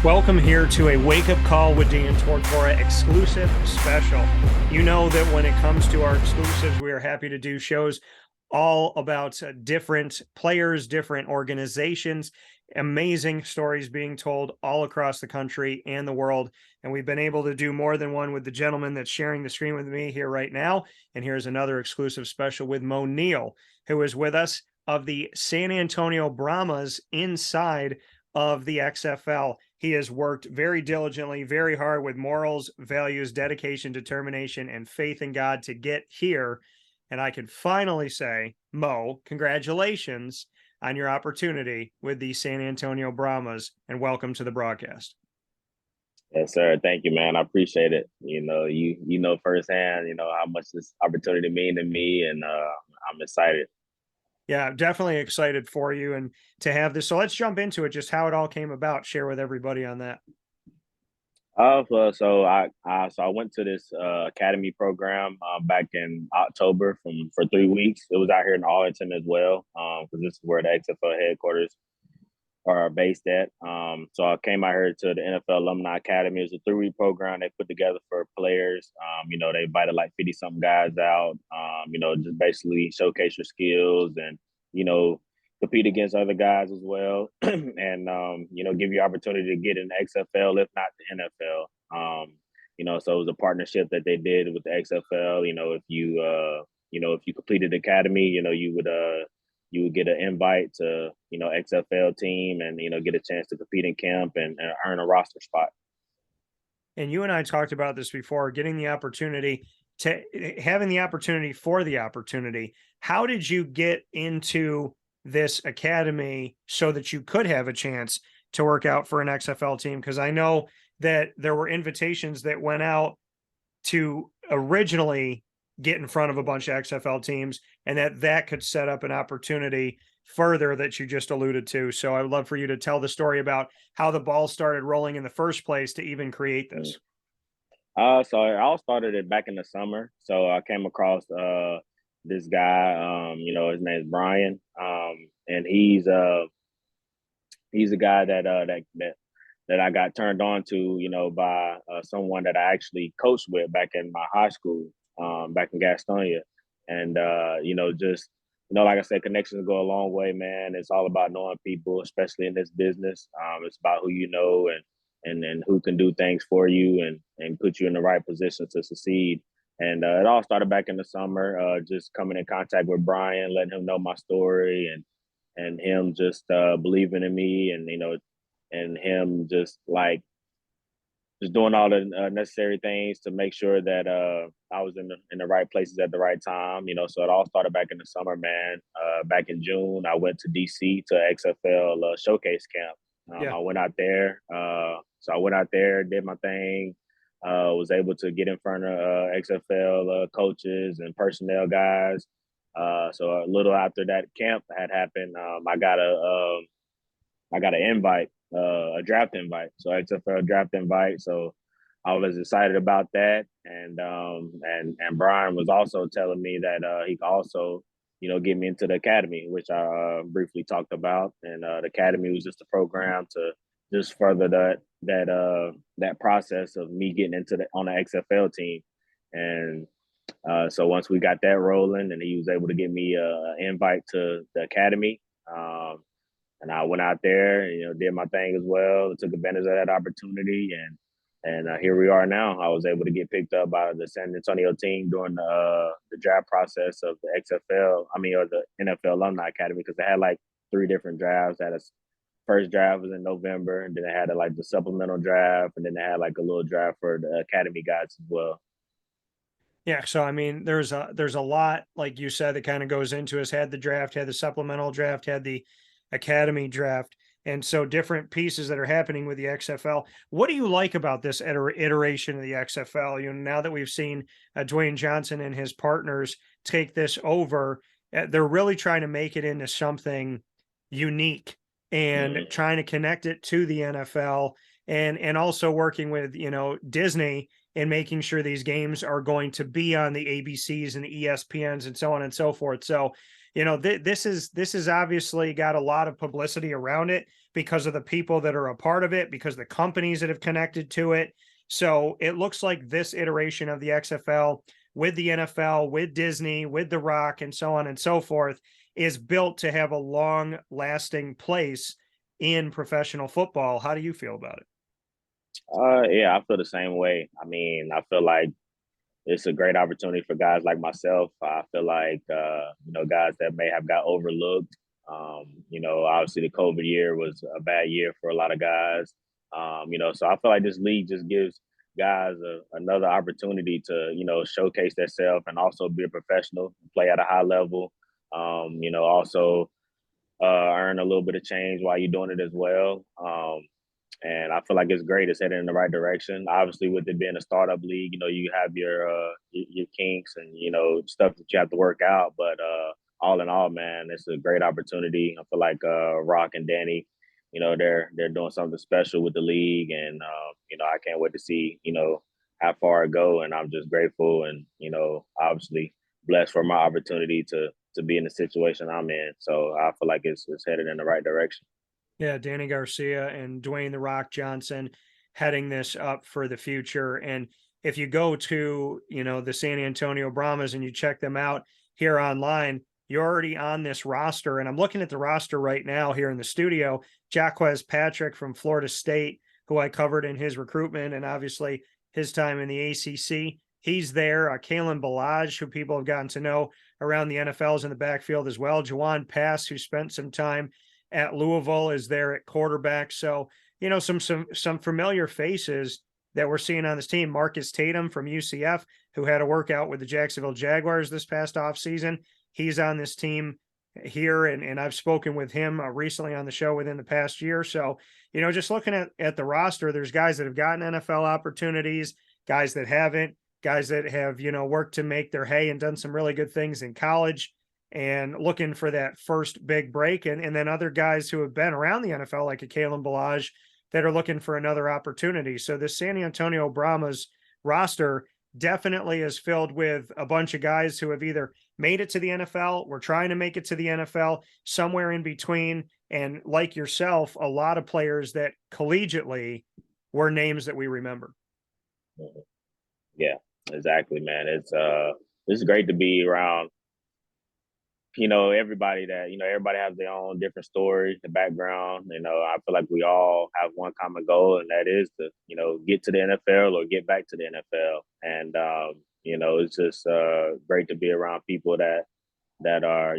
Welcome here to a Wake Up Call with Dan Tortora exclusive special. You know that when it comes to our exclusives, we are happy to do shows all about different players, different organizations, amazing stories being told all across the country and the world. And we've been able to do more than one with the gentleman that's sharing the screen with me here right now. And here's another exclusive special with Moe Neal, who is with us of the San Antonio Brahmas inside of the XFL. He has worked very diligently, very hard with morals, values, dedication, determination, and faith in God to get here. And I can finally say, Mo, congratulations on your opportunity with the San Antonio Brahmas, and welcome to the broadcast. Yes, sir. Thank you, man. I appreciate it. You know firsthand, how much this opportunity mean to me, and I'm excited. Yeah, I'm definitely excited for you and to have this. So let's jump into it, just how it all came about. Share with everybody on that. So I went to this academy program back in October for 3 weeks. It was out here in Arlington as well, because this is where the XFL headquarters are based at. So I came out here to the NFL Alumni Academy. It was a 3-week program they put together for players. They invited like 50-something guys out, just basically showcase your skills and, compete against other guys as well. And, give you opportunity to get in the XFL, if not the NFL. So it was a partnership that they did with the XFL. If you completed the academy, you would get an invite to, XFL team and, get a chance to compete in camp and earn a roster spot. And you and I talked about this before, getting the opportunity to having the opportunity for the opportunity. How did you get into this academy so that you could have a chance to work out for an XFL team? Because I know that there were invitations that went out to originally get in front of a bunch of XFL teams, and that could set up an opportunity further that you just alluded to. So I would love for you to tell the story about how the ball started rolling in the first place to even create this. So I all started it back in the summer. So I came across this guy, his name is Brian. And he's a guy that I got turned on to, by someone that I actually coached with back in my high school, back in Gastonia. And, like I said, connections go a long way, man. It's all about knowing people, especially in this business. It's about who you know and who can do things for you and put you in the right position to succeed. And it all started back in the summer, just coming in contact with Brian, letting him know my story and him just believing in me and him just doing all the necessary things to make sure that I was in the right places at the right time. So it all started back in the summer, man. Back in June, I went to DC to XFL showcase camp. I went out there. So I went out there, did my thing. Was able to get in front of XFL coaches and personnel guys. So a little after that camp had happened, I got an invite, a draft invite. So XFL draft invite. So I was excited about that. And Brian was also telling me that he could also, get me into the academy, which I briefly talked about. And the academy was just a program to just further that process of me getting on the XFL team. And so once we got that rolling, and he was able to get me an invite to the academy, and I went out there, and, did my thing as well. Took advantage of that opportunity, and here we are now. I was able to get picked up by the San Antonio team during the draft process of the XFL. Or the NFL Alumni Academy, because they had like 3 different drafts. They had a first draft was in November, and then they had the supplemental draft, and then they had like a little draft for the academy guys as well. Yeah, so there's a lot, like you said, that kind of goes into us. Had the draft, had the supplemental draft, had the academy draft, and so different pieces that are happening with the XFL. What do you like about this iteration of the XFL? Now that we've seen Dwayne Johnson and his partners take this over, they're really trying to make it into something unique and trying to connect it to the NFL, and also working with Disney and making sure these games are going to be on the ABCs and the ESPNs and so on and so forth. So, this is obviously got a lot of publicity around it, because of the people that are a part of it, because of the companies that have connected to it. So it looks like this iteration of the XFL with the NFL, with Disney, with The Rock, and so on and so forth, is built to have a long lasting place in professional football. How do you feel about it? Yeah, I feel the same way. I mean, I feel like it's a great opportunity for guys like myself. I feel like guys that may have got overlooked. Obviously the COVID year was a bad year for a lot of guys. So I feel like this league just gives guys another opportunity to showcase themselves and also be a professional, play at a high level. Also earn a little bit of change while you're doing it as well. And I feel like it's great. It's heading in the right direction. Obviously, with it being a startup league, you have your kinks and stuff that you have to work out. But all in all, man, it's a great opportunity. I feel like Rock and Danny, they're doing something special with the league, and I can't wait to see how far it go. And I'm just grateful, and obviously blessed for my opportunity to be in the situation I'm in. So I feel like it's headed in the right direction. Yeah, Danny Garcia and Dwayne The Rock Johnson heading this up for the future. And if you go to, the San Antonio Brahmas and you check them out here online, you're already on this roster. And I'm looking at the roster right now here in the studio. Jaquez Patrick from Florida State, who I covered in his recruitment and obviously his time in the ACC. He's there. Kalen Balaj, who people have gotten to know around the NFLs in the backfield as well. Jawan Pass, who spent some time at Louisville, is there at quarterback. So, some familiar faces that we're seeing on this team. Marcus Tatum from UCF, who had a workout with the Jacksonville Jaguars this past offseason. He's on this team here, and I've spoken with him recently on the show within the past year. So, just looking at the roster, there's guys that have gotten NFL opportunities, guys that haven't, guys that have, worked to make their hay and done some really good things in college and looking for that first big break. And then other guys who have been around the NFL, like a Kalen Balaj, that are looking for another opportunity. So this San Antonio Brahmas roster definitely is filled with a bunch of guys who have either made it to the NFL, were trying to make it to the NFL, somewhere in between. And like yourself, a lot of players that collegiately were names that we remember. Yeah, exactly, man. It's great to be around everybody everybody has their own different story, the background. I feel like we all have one common goal, and that is to, get to the NFL or get back to the NFL. And, it's just great to be around people that are,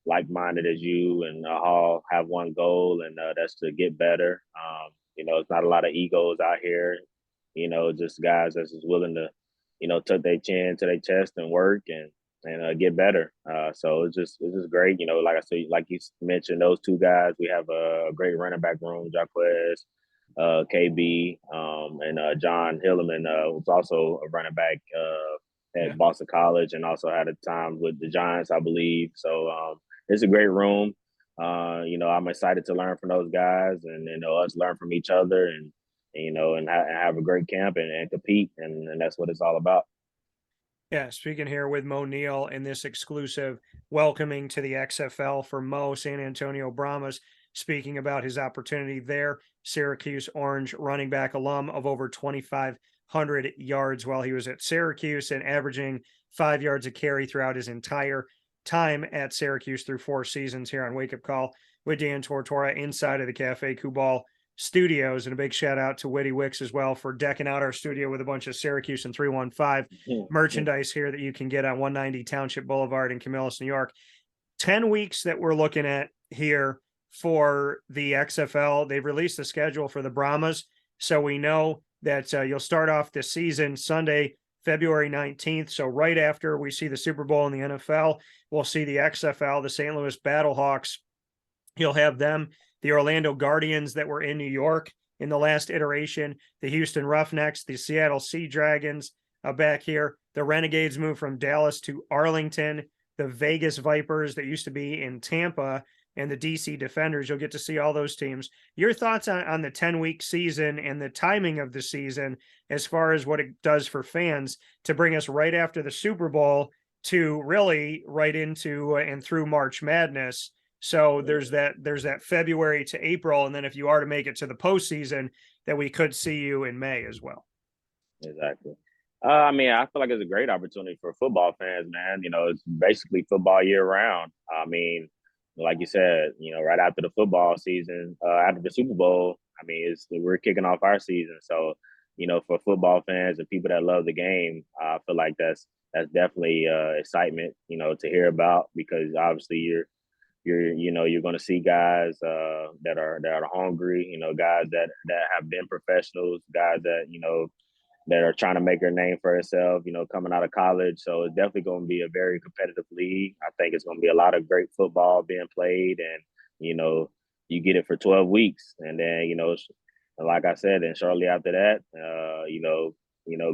like-minded as you, and all have one goal, and that's to get better. It's not a lot of egos out here, just guys that's just willing to, tuck their chin to their chest and work and get better. So it's just great. Like I said, like you mentioned, those two guys, we have a great running back room, Jaquez, KB, and John Hilleman was also a running back at Boston College, and also had a time with the Giants, I believe. So it's a great room. I'm excited to learn from those guys, and us learn from each other, and have a great camp and compete, and that's what it's all about. Yeah, speaking here with Moe Neal in this exclusive welcoming to the XFL for Moe, San Antonio Brahmas, speaking about his opportunity there. Syracuse Orange running back alum of over 2,500 yards while he was at Syracuse, and averaging 5 yards a carry throughout his entire time at Syracuse through 4 seasons here on Wake Up Call with Dan Tortora inside of the Cafe Kubal studios. And a big shout out to Witty Wicks as well for decking out our studio with a bunch of Syracuse and 315 merchandise here that you can get on 190 Township Boulevard in Camillus, New York. 10 weeks that we're looking at here for the XFL. They've released the schedule for the Brahmas, so we know that you'll start off this season Sunday, February 19th. So right after we see the Super Bowl in the NFL, we'll see the XFL, the St. Louis Battlehawks. You'll have them, the Orlando Guardians that were in New York in the last iteration, the Houston Roughnecks, the Seattle Sea Dragons back here. The Renegades moved from Dallas to Arlington, the Vegas Vipers that used to be in Tampa, and the DC Defenders. You'll get to see all those teams. Your thoughts on the 10-week season and the timing of the season as far as what it does for fans to bring us right after the Super Bowl to really right into and through March Madness. So there's that February to April, and then if you are to make it to the postseason, that we could see you in May as well. Exactly. I mean, I feel like it's a great opportunity for football fans, man. You know, it's basically football year round. I mean, like you said, you know, right after the football season, after the Super Bowl, I mean, we're kicking off our season. So, you know, for football fans and people that love the game, I feel like that's definitely excitement, you know, to hear about, because obviously you're going to see guys that are hungry, you know, guys that have been professionals, guys that, you know, that are trying to make their name for themselves, you know, coming out of college. So it's definitely going to be a very competitive league. I think it's going to be a lot of great football being played, and you know, you get it for 12 weeks, and then you know, like I said, and shortly after that,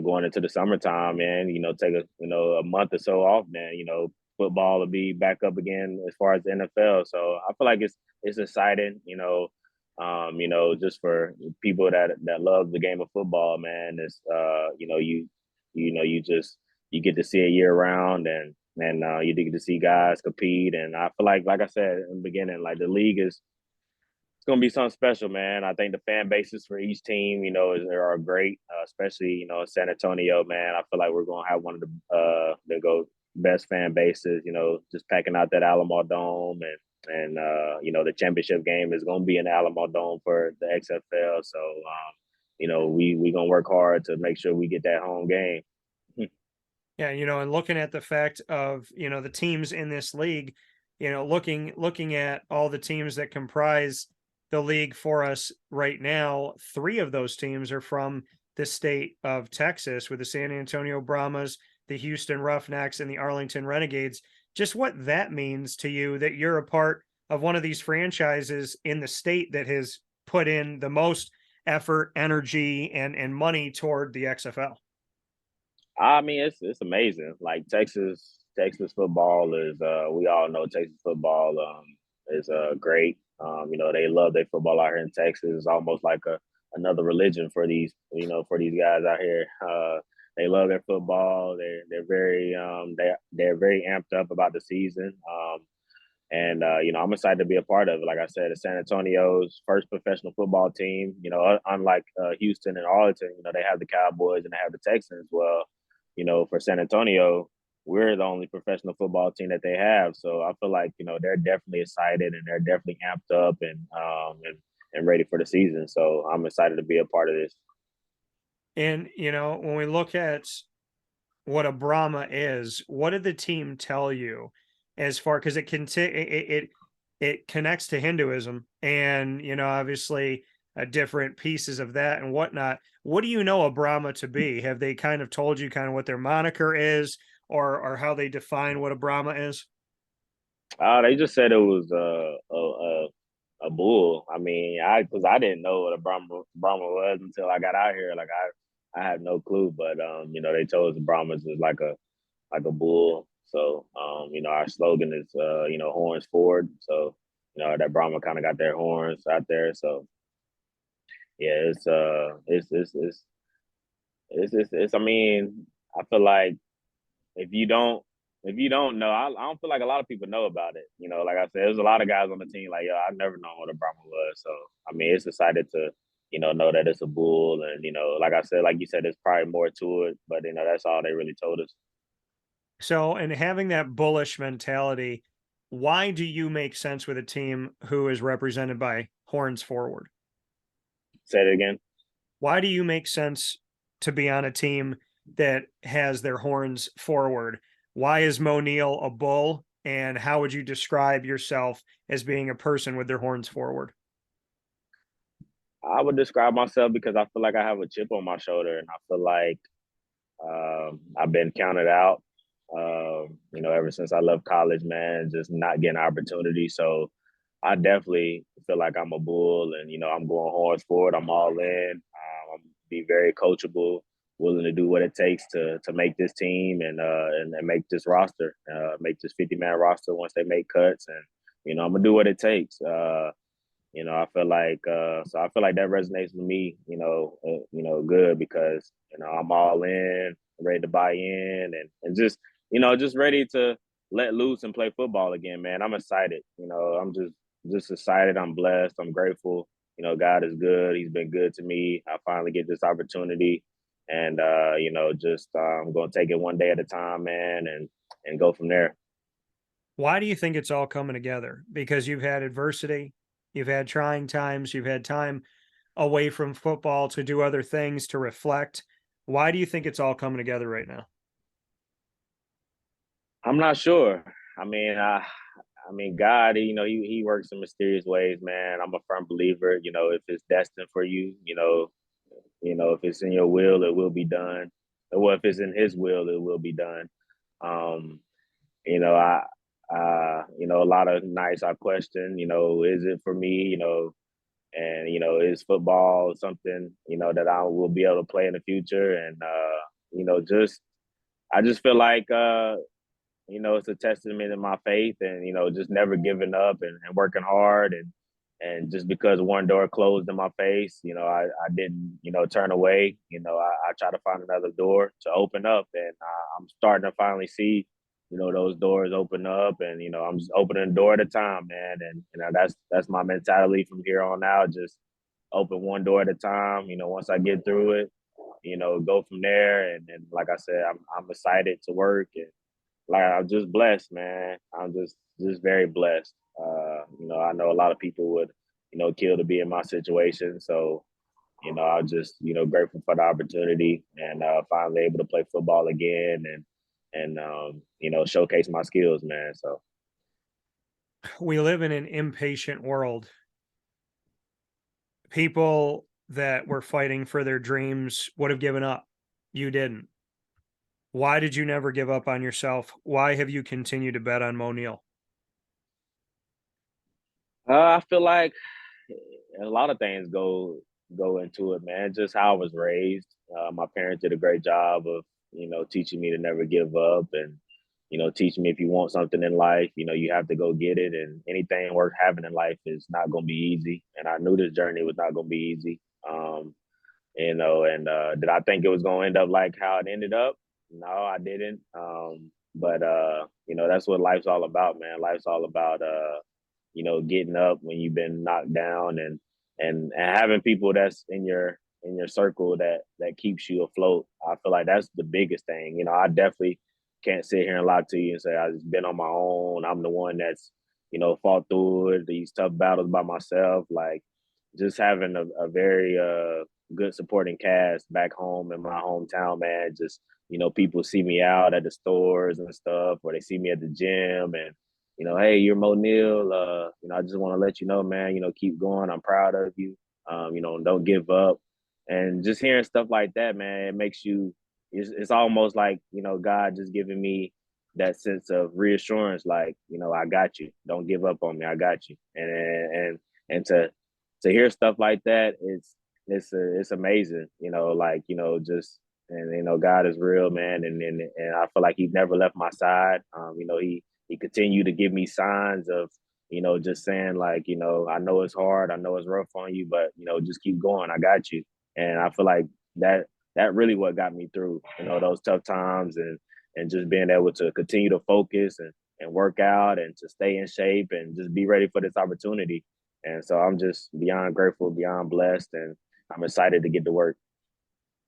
going into the summertime, man, you know, take a month or so off, man, you know, football will be back up again as far as the NFL. So I feel like it's exciting, you know, just for people that love the game of football, man. It's you get to see it year round, and you get to see guys compete. And I feel like I said in the beginning, like the league is it's gonna be something special, man. I think the fan bases for each team, you know, are great, especially you know San Antonio, man. I feel like we're gonna have one of the best fan bases, you know, just packing out that Alamo Dome, and you know the championship game is gonna be in the Alamo Dome for the XFL. So you know we gonna work hard to make sure we get that home game. Yeah, and looking at the fact of, the teams in this league, looking at all the teams that comprise the league for us right now, three of those teams are from the state of Texas, with the San Antonio Brahmas, the Houston Roughnecks, and the Arlington Renegades. Just what that means to you, that you're a part of one of these franchises in the state that has put in the most effort, energy, and money toward the XFL. I mean, it's amazing. Like Texas football is we all know Texas football is great. You know, they love their football out here in Texas. It's almost like another religion for these guys out here. They love their football. They're very amped up about the season. And you know, I'm excited to be a part of it. Like I said, it's San Antonio's first professional football team. You know, unlike Houston and Arlington, you know, they have the Cowboys and they have the Texans. Well, you know, for San Antonio, we're the only professional football team that they have. So I feel like you know they're definitely excited and they're definitely amped up and ready for the season. So I'm excited to be a part of this. And when we look at what a Brahma is, what did the team tell you as far, because it can it connects to Hinduism, and obviously different pieces of that and whatnot. What do you know a Brahma to be? Have they kind of told you kind of what their moniker is, or how they define what a Brahma is? They just said it was a bull. I mean, because I didn't know what a Brahma was until I got out here. Like I had no clue, but you know, they told us the Brahmas is like a bull. So you know, our slogan is you know, horns forward. So you know, that Brahma kind of got their horns out there. So yeah, it's I mean, I feel like if you don't know, I don't feel like a lot of people know about it. You know, like I said, there's a lot of guys on the team like, yo, I've never known what a Brahma was. So I mean, it's excited to know that it's a bull, and like I said, like you said, there's probably more to it, but that's all they really told us. So, and having that bullish mentality, why do you make sense with a team who is represented by horns forward? Say it again. Why do you make sense to be on a team that has their horns forward? Why is Moe Neal a bull? And how would you describe yourself as being a person with their horns forward? I would describe myself because I feel like I have a chip on my shoulder, and I feel like I've been counted out. You know, ever since I left college, man, just not getting opportunity. So I definitely feel like I'm a bull, and I'm going horns forward. I'm all in. I'm be very coachable, willing to do what it takes to make this team and make this roster, make this 50-man roster once they make cuts, and I'm gonna do what it takes. I feel like I feel like that resonates with me, good because I'm all in, ready to buy in, and just just ready to let loose and play football again, man. I'm excited. I'm just excited. I'm blessed. I'm grateful. God is good. He's been good to me. I finally get this opportunity, and just I'm gonna take it one day at a time, man, and go from there. Why do you think it's all coming together? Because you've had adversity, you've had trying times, you've had time away from football to do other things, to reflect. Why do you think it's all coming together right now? I'm not sure. I mean, God, he works in mysterious ways, man. I'm a firm believer. If it's destined for you, if it's in your will, it will be done. Or if it's in His will, it will be done. Um, I, a lot of nights I question, is it for me? And is football something that I will be able to play in the future? And just I just feel like it's a testament in my faith and, just never giving up and working hard. And just because one door closed in my face, I didn't, turn away. I try to find another door to open up. And I'm starting to finally see, those doors open up. And, I'm just opening a door at a time, man. And, that's my mentality from here on out. Just open one door at a time. Once I get through it, go from there. And like I said, I'm excited to work. And like I'm just blessed, man. I'm just very blessed. I know a lot of people would, kill to be in my situation. So, I'm just, grateful for the opportunity and finally able to play football again and showcase my skills, man. So We live in an impatient world. People that were fighting for their dreams would have given up. You didn't. Why did you never give up on yourself? Why have you continued to bet on Moe Neal? I feel like a lot of things go into it, man. Just how I was raised. My parents did a great job of teaching me to never give up and teaching me if you want something in life, you have to go get it. And anything worth having in life is not going to be easy. And I knew this journey was not going to be easy. And did I think it was going to end up like how it ended up? No, I didn't. But that's what life's all about, man. Life's all about getting up when you've been knocked down and having people that's in your circle that keeps you afloat. I feel like that's the biggest thing. I definitely can't sit here and lie to you and say I've just been on my own. I'm the one that's fought through it, these tough battles by myself. Like just having a very good supporting cast back home in my hometown, man. Just people see me out at the stores and stuff, or they see me at the gym and hey, you're Moe Neal. I just want to let you know, man, keep going. I'm proud of you. Don't give up. And just hearing stuff like that, man, it makes you, it's almost like, God just giving me that sense of reassurance, like, I got you. Don't give up on me. I got you. And to hear stuff like that, it's amazing, just, and, God is real, man. And I feel like He's never left my side. He continued to give me signs of, just saying like, I know it's hard, I know it's rough on you, but just keep going. I got you. And I feel like that really what got me through, those tough times and just being able to continue to focus and work out and to stay in shape and just be ready for this opportunity. And so I'm just beyond grateful, beyond blessed, and I'm excited to get to work.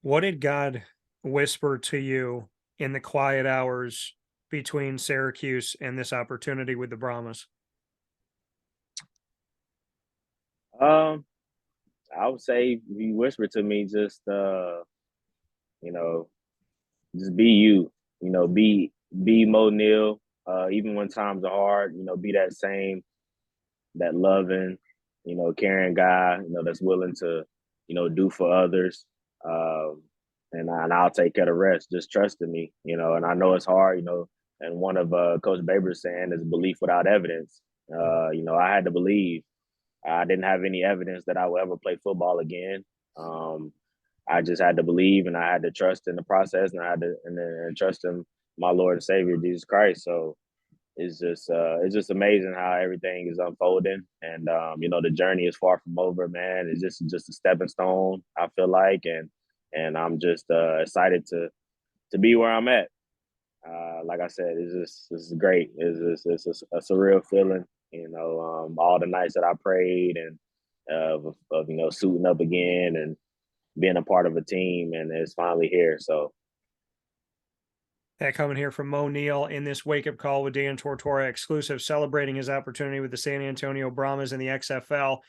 What did God whisper to you in the quiet hours between Syracuse and this opportunity with the Brahmas? Um, I would say he whispered to me just you know, just be you, be Moe Neal. Even when times are hard, be that same, that loving, caring guy, that's willing to, do for others. Um, and I'll take care of the rest. Just trust in me, and I know it's hard, and one of Coach Baber's saying is belief without evidence. I had to believe. I didn't have any evidence that I would ever play football again. Um, I just had to believe and I had to trust in the process and I had to and trust in my Lord and Savior Jesus Christ. So it's just amazing how everything is unfolding. And the journey is far from over, man. It's just a stepping stone, I feel like, and I'm just excited to be where I'm at. Like I said, it's great. It's a surreal feeling. All the nights that I prayed and of suiting up again and being a part of a team, and it's finally here. So That coming here from Moe Neal in this wake up call with Dan Tortora exclusive, celebrating his opportunity with the San Antonio Brahmas in the XFL.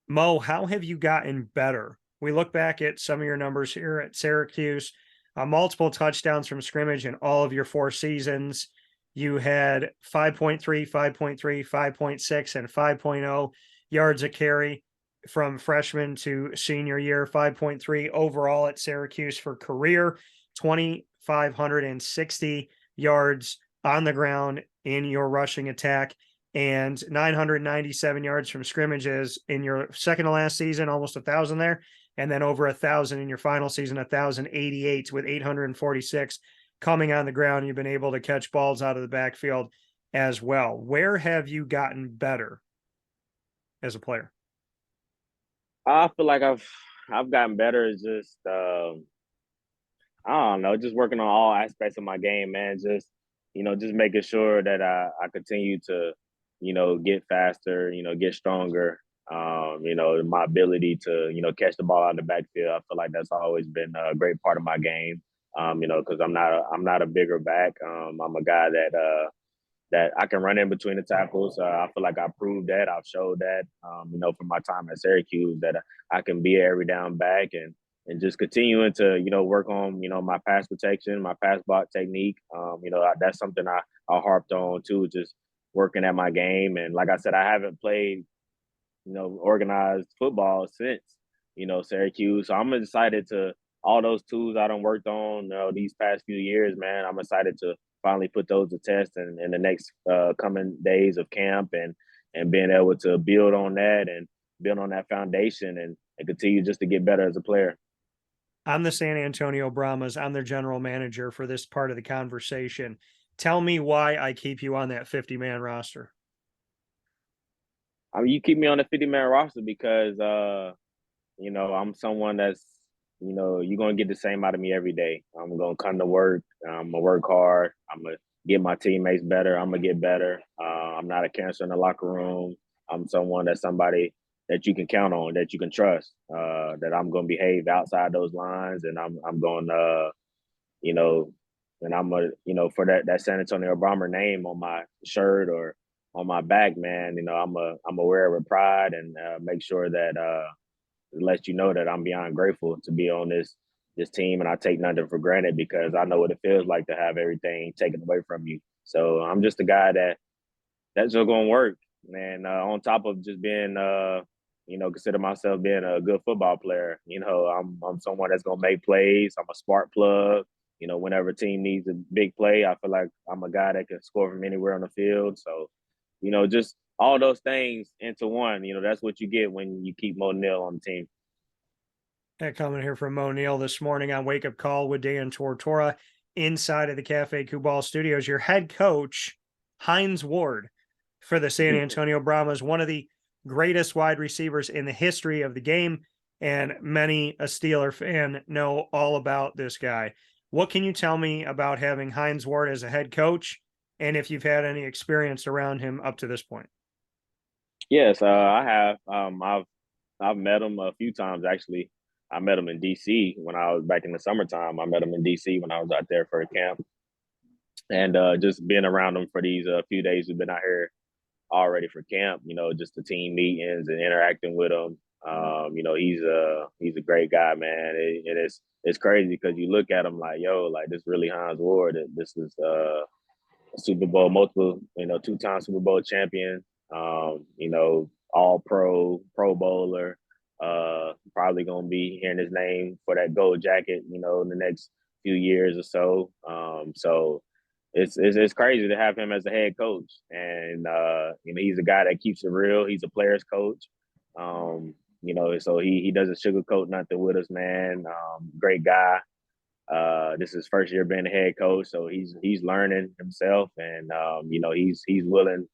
Moe, how have you gotten better? We look back at some of your numbers here at Syracuse, multiple touchdowns from scrimmage in all of your 4 seasons. You had 5.3, 5.3, 5.6, and 5.0 yards a carry from freshman to senior year, 5.3 overall at Syracuse for career, 2,560 yards on the ground in your rushing attack, and 997 yards from scrimmages in your second to last season, almost 1,000 there, and then over 1,000 in your final season, 1,088 with 846 coming on the ground. You've been able to catch balls out of the backfield as well. Where have you gotten better as a player? I feel like I've gotten better. It's just I don't know, just working on all aspects of my game, man. Just making sure that I continue to, get faster, get stronger. My ability to, catch the ball out of the backfield. I feel like that's always been a great part of my game. Because I'm not a bigger back. I'm a guy that I can run in between the tackles. I feel like I proved that. I've showed that, from my time at Syracuse, that I can be an every down back and just continuing to, work on, my pass protection, my pass block technique. That's something I harped on too, just working at my game. And like I said, I haven't played, organized football since, Syracuse. So I'm excited to all those tools I done worked on, these past few years, man. I'm excited to finally put those to test in the next coming days of camp and being able to build on that and build on that foundation and continue just to get better as a player. I'm the San Antonio Brahmas. I'm their general manager for this part of the conversation. Tell me why I keep you on that 50-man roster. I mean, you keep me on the 50-man roster because, I'm someone that's, you're going to get the same out of me every day. I'm going to come to work. I'm going to work hard. I'm going to get my teammates better. I'm going to get better. I'm not a cancer in the locker room. I'm somebody that you can count on, that you can trust, that I'm going to behave outside those lines. And I'm going to, and I'm a, for that San Antonio Brahmer name on my shirt or on my back, man, I'm a wear it with pride and make sure that it lets you know that I'm beyond grateful to be on this team, and I take nothing for granted because I know what it feels like to have everything taken away from you. So I'm just a guy that's just gonna work, man. On top of just being, consider myself being a good football player. I'm someone that's gonna make plays. I'm a spark plug. Whenever a team needs a big play, I feel like I'm a guy that can score from anywhere on the field. So, just all those things into one. That's what you get when you keep Moe Neal on the team. That coming here from Moe Neal this morning on Wake Up Call with Dan Tortora inside of the Cafe Kubal Studios. Your head coach, Hines Ward, for the San Antonio Brahmas, one of the greatest wide receivers in the history of the game, and many a Steeler fan know all about this guy. What can you tell me about having Hines Ward as a head coach, and if you've had any experience around him up to this point? Yes, I have. I've met him a few times actually. I met him in DC when I was back in the summertime. I met him in DC when I was out there for a camp, and just being around him for these few days we've been out here already for camp. Just the team meetings and interacting with him. He's a great guy, man. And it's crazy because you look at him like, yo, like this really Hines Ward. This is a Super Bowl, multiple, 2-time Super Bowl champion. All pro bowler. Probably gonna be hearing his name for that gold jacket, in the next few years or so. So it's crazy to have him as a head coach, and he's a guy that keeps it real. He's a player's coach. So he doesn't sugarcoat nothing with us, man. Great guy. This is his first year being a head coach, so he's learning himself, and he's willing,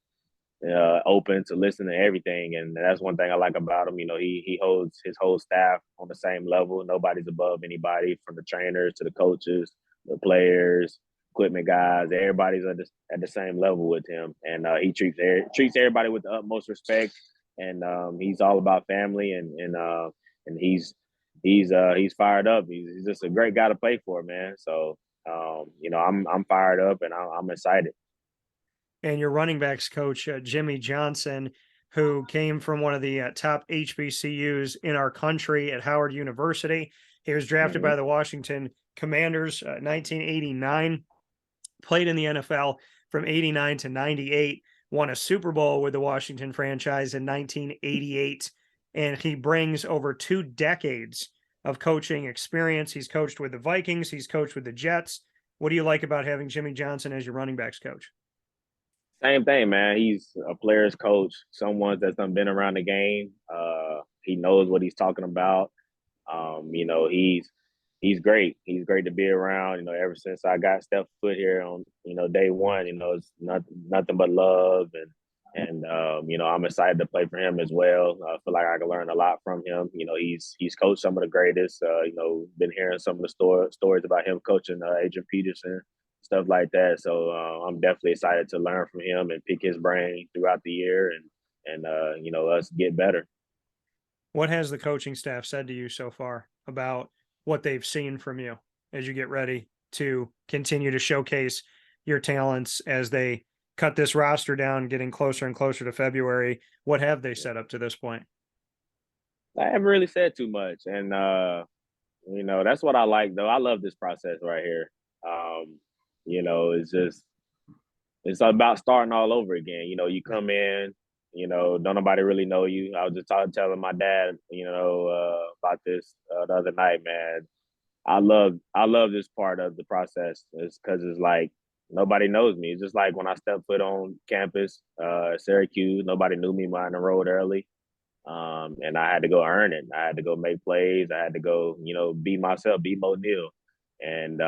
open to listen to everything, and that's one thing I like about him. He holds his whole staff on the same level. Nobody's above anybody, from the trainers to the coaches, the players, equipment guys. Everybody's at the same level with him, and he treats everybody with the utmost respect. And he's all about family, and he's fired up. He's just a great guy to play for, man. So you know, I'm fired up and I'm excited. And your running backs coach, Jimmy Johnson, who came from one of the top HBCUs in our country at Howard University. He was drafted Hmm. by the Washington Commanders 1989, played in the NFL from 89 to 98, won a Super Bowl with the Washington franchise in 1988. And he brings over 2 decades of coaching experience. He's coached with the Vikings, he's coached with the Jets. What do you like about having Jimmy Johnson as your running backs coach? Same thing, man. He's a player's coach, someone that's done been around the game. He knows what he's talking about. You know, he's great. He's great to be around. You know, ever since I got stepped foot here on, you know, day one, you know, it's nothing but love, and you know, I'm excited to play for him as well. I feel like I can learn a lot from him. You know, he's coached some of the greatest. You know, been hearing some of the stories about him coaching Adrian Peterson, stuff like that. So I'm definitely excited to learn from him and pick his brain throughout the year, and you know, us get better. What has the coaching staff said to you so far about what they've seen from you as you get ready to continue to showcase your talents as they cut this roster down, getting closer and closer to February? What have they said up to this point? I haven't really said too much, and you know, that's what I like though. I love this process right here. You know, it's about starting all over again. You know, you come in, you know, don't nobody really know you. I was just telling my dad, you know, about this the other night, man. I love this part of the process. It's because it's like nobody knows me. It's just like when I stepped foot on campus, Syracuse, nobody knew me when I enrolled early. And I had to go earn it. I had to go make plays. I had to go, you know, be myself, be Moe Neal. And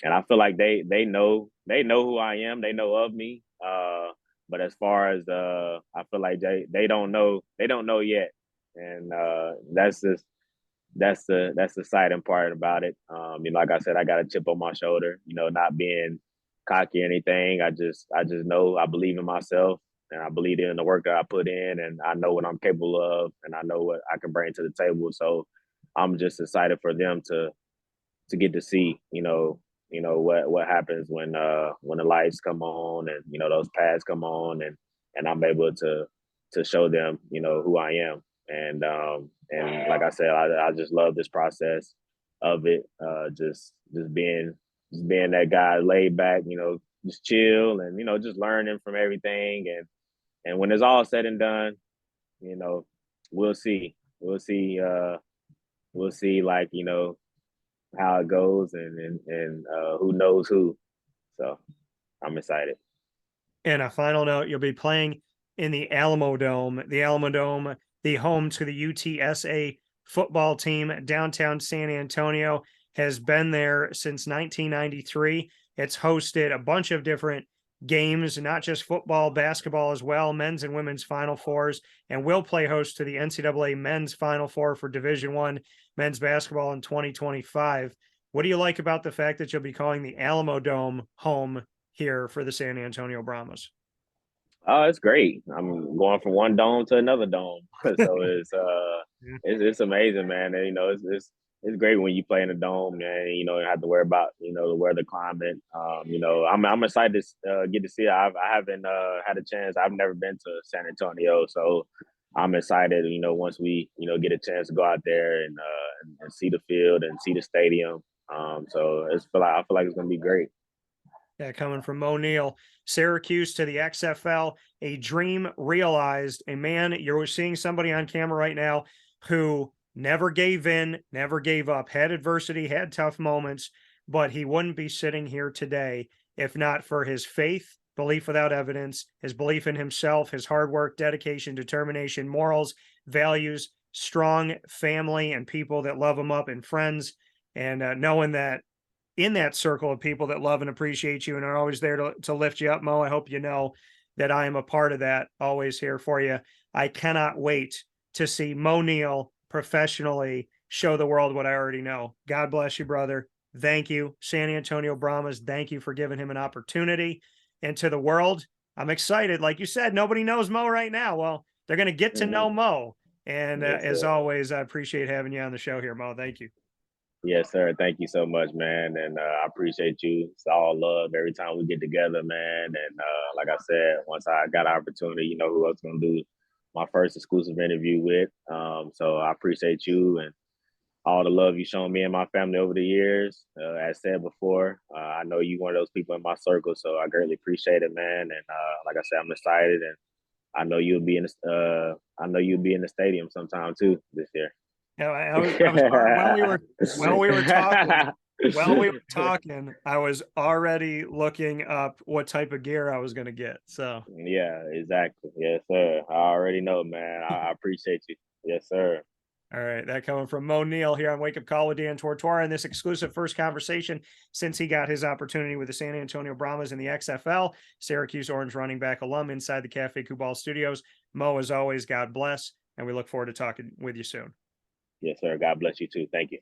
and I feel like they know who I am. They know of me. But as far as I feel like they don't know yet. And that's the exciting part about it. You know, like I said, I got a chip on my shoulder. You know, not being cocky or anything. I just know I believe in myself, and I believe in the work that I put in, and I know what I'm capable of, and I know what I can bring to the table. So I'm just excited for them to get to see, you know what happens when the lights come on, and you know those pads come on, and I'm able to show them, you know, who I am. And like I said, I just love this process of it. Just being that guy laid back, you know, just chill, and you know, just learning from everything. And when it's all said and done, you know, we'll see. We'll see, like, you know, how it goes, and who knows who. So I'm excited. And a final note, you'll be playing in the Alamo Dome. The Alamo Dome, the home to the UTSA football team, downtown San Antonio, has been there since 1993. It's hosted a bunch of different games, not just football, basketball as well, men's and women's Final Fours, and will play host to the NCAA men's Final Four for Division I men's basketball in 2025. What do you like about the fact that you'll be calling the Alamo Dome home here for the San Antonio Brahmas? Oh, it's great. I'm going from one dome to another dome, so it's amazing, man. And, you know, it's great when you play in a dome, man. You know, you have to worry about, you know, the weather, climate. You know, I'm excited to get to see it. I haven't had a chance. I've never been to San Antonio, so I'm excited. You know, once we, you know, get a chance to go out there and see the field and see the stadium. So I feel like it's gonna be great. Yeah, coming from Moe Neal, Syracuse to the XFL, a dream realized. A man, you're seeing somebody on camera right now who never gave in, never gave up, had adversity, had tough moments, but he wouldn't be sitting here today if not for his faith, belief without evidence, his belief in himself, his hard work, dedication, determination, morals, values, strong family, and people that love him up, and friends, and knowing that in that circle of people that love and appreciate you and are always there to lift you up, Mo. I hope you know that I am a part of that, always here for you. I cannot wait to see Moe Neal professionally show the world what I already know. God bless you, brother. thank you. San Antonio Brahmas, thank you for giving him an opportunity. And to the world, I'm excited. Like you said, nobody knows Moe right now. Well, they're going to get to know Moe. And Yes, as sir. always, I appreciate having you on the show here, Moe. Thank you. Yes, sir. Thank you so much, man. And I appreciate you. It's all love every time we get together, man. And like I said, once I got an opportunity, you know who I was going to do my first exclusive interview with. So I appreciate you and all the love you shown me and my family over the years. As said before, I know you one of those people in my circle, so I greatly appreciate it, man. And like I said, I'm excited, and I know you'll be in the stadium sometime too this year. Yeah, I was while we were talking, I was already looking up what type of gear I was going to get. So Yeah, exactly. Yes, sir. I already know, man. I appreciate you. Yes, sir. all right, that coming from Moe Neal here on Wake Up Call with Dan Tortora, and this exclusive first conversation since he got his opportunity with the San Antonio Brahmas in the XFL, Syracuse Orange running back alum inside the Cafe Kubal studios. Moe, as always, God bless, and we look forward to talking with you soon. Yes, sir. God bless you too. Thank you.